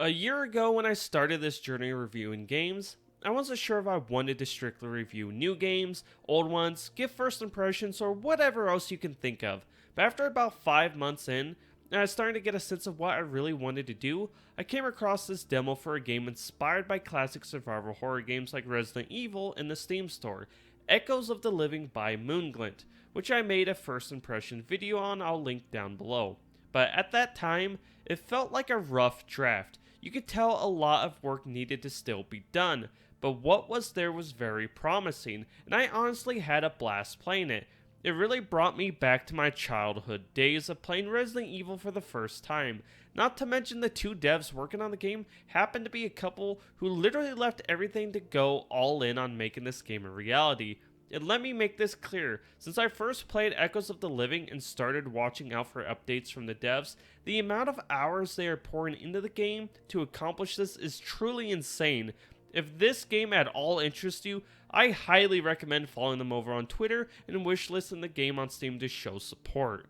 A year ago, when I started this journey reviewing games, I wasn't sure if I wanted to strictly review new games, old ones, give first impressions, or whatever else you can think of. But after about 5 months in, and I was starting to get a sense of what I really wanted to do, I came across this demo for a game inspired by classic survival horror games like Resident Evil in the Steam store, Echoes of the Living by Moonglint, which I made a first impression video on. I'll link down below. But at that time, it felt like a rough draft. You could tell a lot of work needed to still be done, but what was there was very promising, and I honestly had a blast playing it. It really brought me back to my childhood days of playing Resident Evil for the first time. Not to mention the two devs working on the game happened to be a couple who literally left everything to go all in on making this game a reality. And let me make this clear, since I first played Echoes of the Living and started watching out for updates from the devs, the amount of hours they are pouring into the game to accomplish this is truly insane. If this game at all interests you, I highly recommend following them over on Twitter and wishlisting the game on Steam to show support.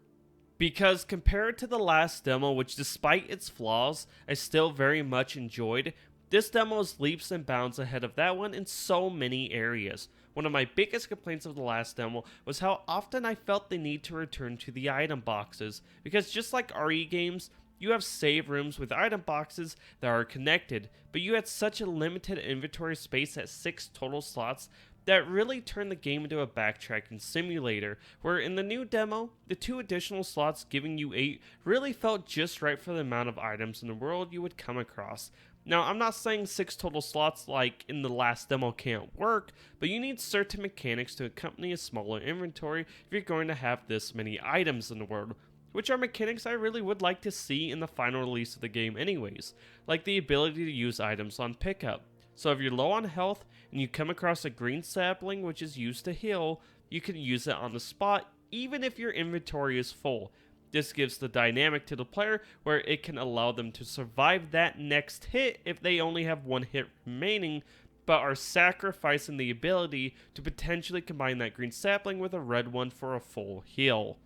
Because compared to the last demo, which despite its flaws, I still very much enjoyed, this demo is leaps and bounds ahead of that one in so many areas. One of my biggest complaints of the last demo was how often I felt the need to return to the item boxes, because just like RE games, you have save rooms with item boxes that are connected, but you had such a limited inventory space at 6 total slots that really turned the game into a backtracking simulator, where in the new demo, the 2 additional slots giving you 8 really felt just right for the amount of items in the world you would come across. Now, I'm not saying 6 total slots like in the last demo can't work, but you need certain mechanics to accompany a smaller inventory if you're going to have this many items in the world, which are mechanics I really would like to see in the final release of the game anyways, like the ability to use items on pickup. So if you're low on health and you come across a green sapling which is used to heal, you can use it on the spot even if your inventory is full. This gives the dynamic to the player where it can allow them to survive that next hit if they only have 1 hit remaining, but are sacrificing the ability to potentially combine that green sapling with a red one for a full heal.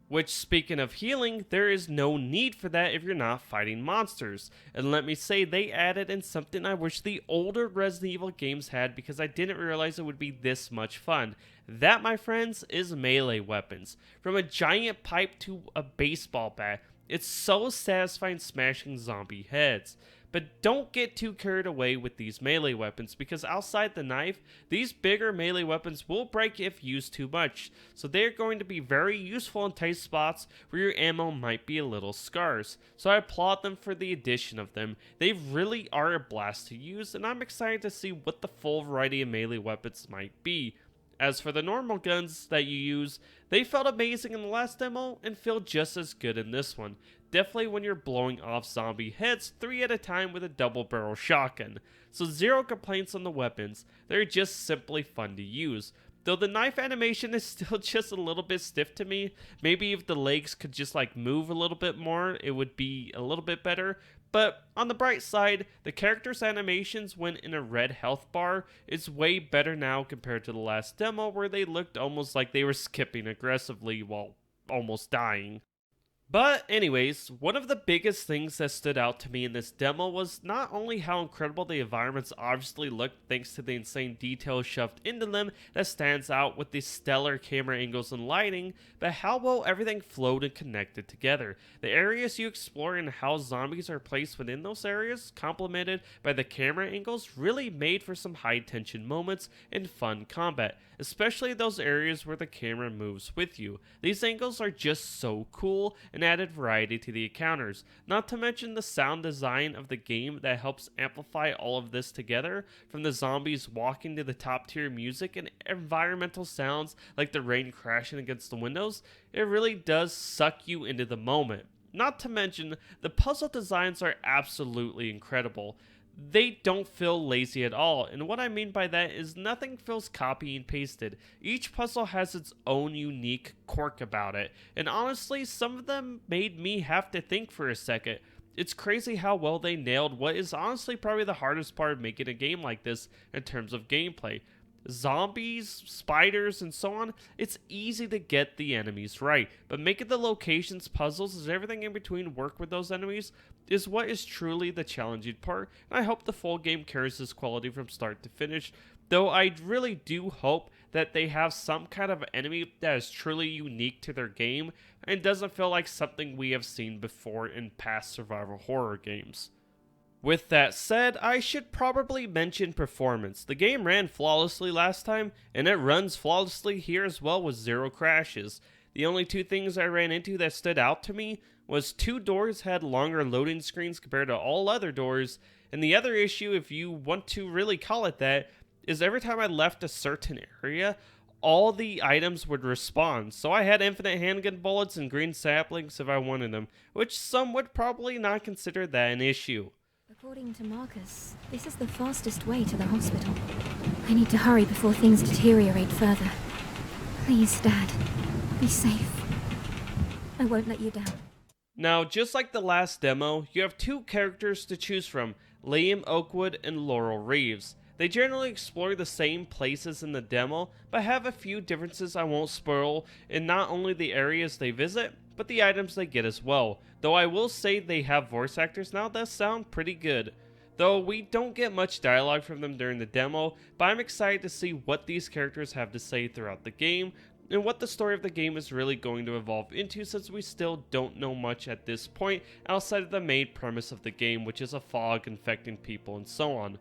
Which, speaking of healing, there is no need for that if you're not fighting monsters. And let me say, they added in something I wish the older Resident Evil games had, because I didn't realize it would be this much fun. That, my friends, is melee weapons. From a giant pipe to a baseball bat, it's so satisfying smashing zombie heads. But don't get too carried away with these melee weapons, because outside the knife, these bigger melee weapons will break if used too much, so they're going to be very useful in tight spots where your ammo might be a little scarce. So I applaud them for the addition of them. They really are a blast to use, and I'm excited to see what the full variety of melee weapons might be. As for the normal guns that you use, they felt amazing in the last demo and feel just as good in this one. Definitely when you're blowing off zombie heads 3 at a time with a double barrel shotgun. So zero complaints on the weapons, they're just simply fun to use. Though the knife animation is still just a little bit stiff to me. Maybe if the legs could just like move a little bit more, it would be a little bit better. But on the bright side, the character's animations when in a red health bar is way better now compared to the last demo, where they looked almost like they were skipping aggressively while almost dying. But anyways, one of the biggest things that stood out to me in this demo was not only how incredible the environments obviously looked thanks to the insane detail shoved into them that stands out with the stellar camera angles and lighting, but how well everything flowed and connected together. The areas you explore and how zombies are placed within those areas, complemented by the camera angles, really made for some high tension moments and fun combat, especially those areas where the camera moves with you. These angles are just so cool and added variety to the encounters, not to mention the sound design of the game that helps amplify all of this together, from the zombies walking to the top tier music and environmental sounds like the rain crashing against the windows. It really does suck you into the moment. Not to mention, the puzzle designs are absolutely incredible. They don't feel lazy at all, and what I mean by that is nothing feels copy and pasted. Each puzzle has its own unique quirk about it, and honestly, some of them made me have to think for a second. It's crazy how well they nailed what is honestly probably the hardest part of making a game like this in terms of gameplay. zombies, spiders, and so on, it's easy to get the enemies right, but making the locations, puzzles, and everything in between work with those enemies is what is truly the challenging part, and I hope the full game carries this quality from start to finish, though I really do hope that they have some kind of enemy that is truly unique to their game and doesn't feel like something we have seen before in past survival horror games. With that said, I should probably mention performance. The game ran flawlessly last time, and it runs flawlessly here as well with 0 crashes. The only 2 things I ran into that stood out to me was 2 doors had longer loading screens compared to all other doors, and the other issue, if you want to really call it that, is every time I left a certain area, all the items would respawn, so I had infinite handgun bullets and green saplings if I wanted them, which some would probably not consider that an issue. According to Marcus, this is the fastest way to the hospital. I need to hurry before things deteriorate further. Please, Dad, be safe. I won't let you down. Now, just like the last demo, you have 2 characters to choose from, Liam Oakwood and Laurel Reeves. They generally explore the same places in the demo, but have a few differences I won't spoil in not only the areas they visit, but the items they get as well, though I will say they have voice actors now that sound pretty good. Though we don't get much dialogue from them during the demo, but I'm excited to see what these characters have to say throughout the game, and what the story of the game is really going to evolve into, since we still don't know much at this point outside of the main premise of the game, which is a fog infecting people and so on.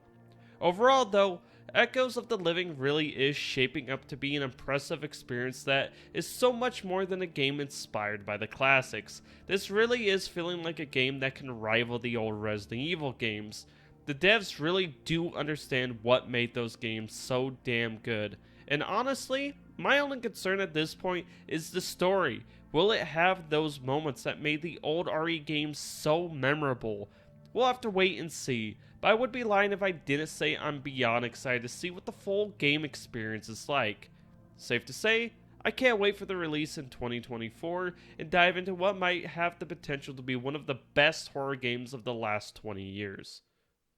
Overall though, Echoes of the Living really is shaping up to be an impressive experience that is so much more than a game inspired by the classics. This really is feeling like a game that can rival the old Resident Evil games. The devs really do understand what made those games so damn good. And honestly, my only concern at this point is the story. Will it have those moments that made the old RE games so memorable? We'll have to wait and see, but I would be lying if I didn't say I'm beyond excited to see what the full game experience is like. Safe to say, I can't wait for the release in 2024 and dive into what might have the potential to be one of the best horror games of the last 20 years.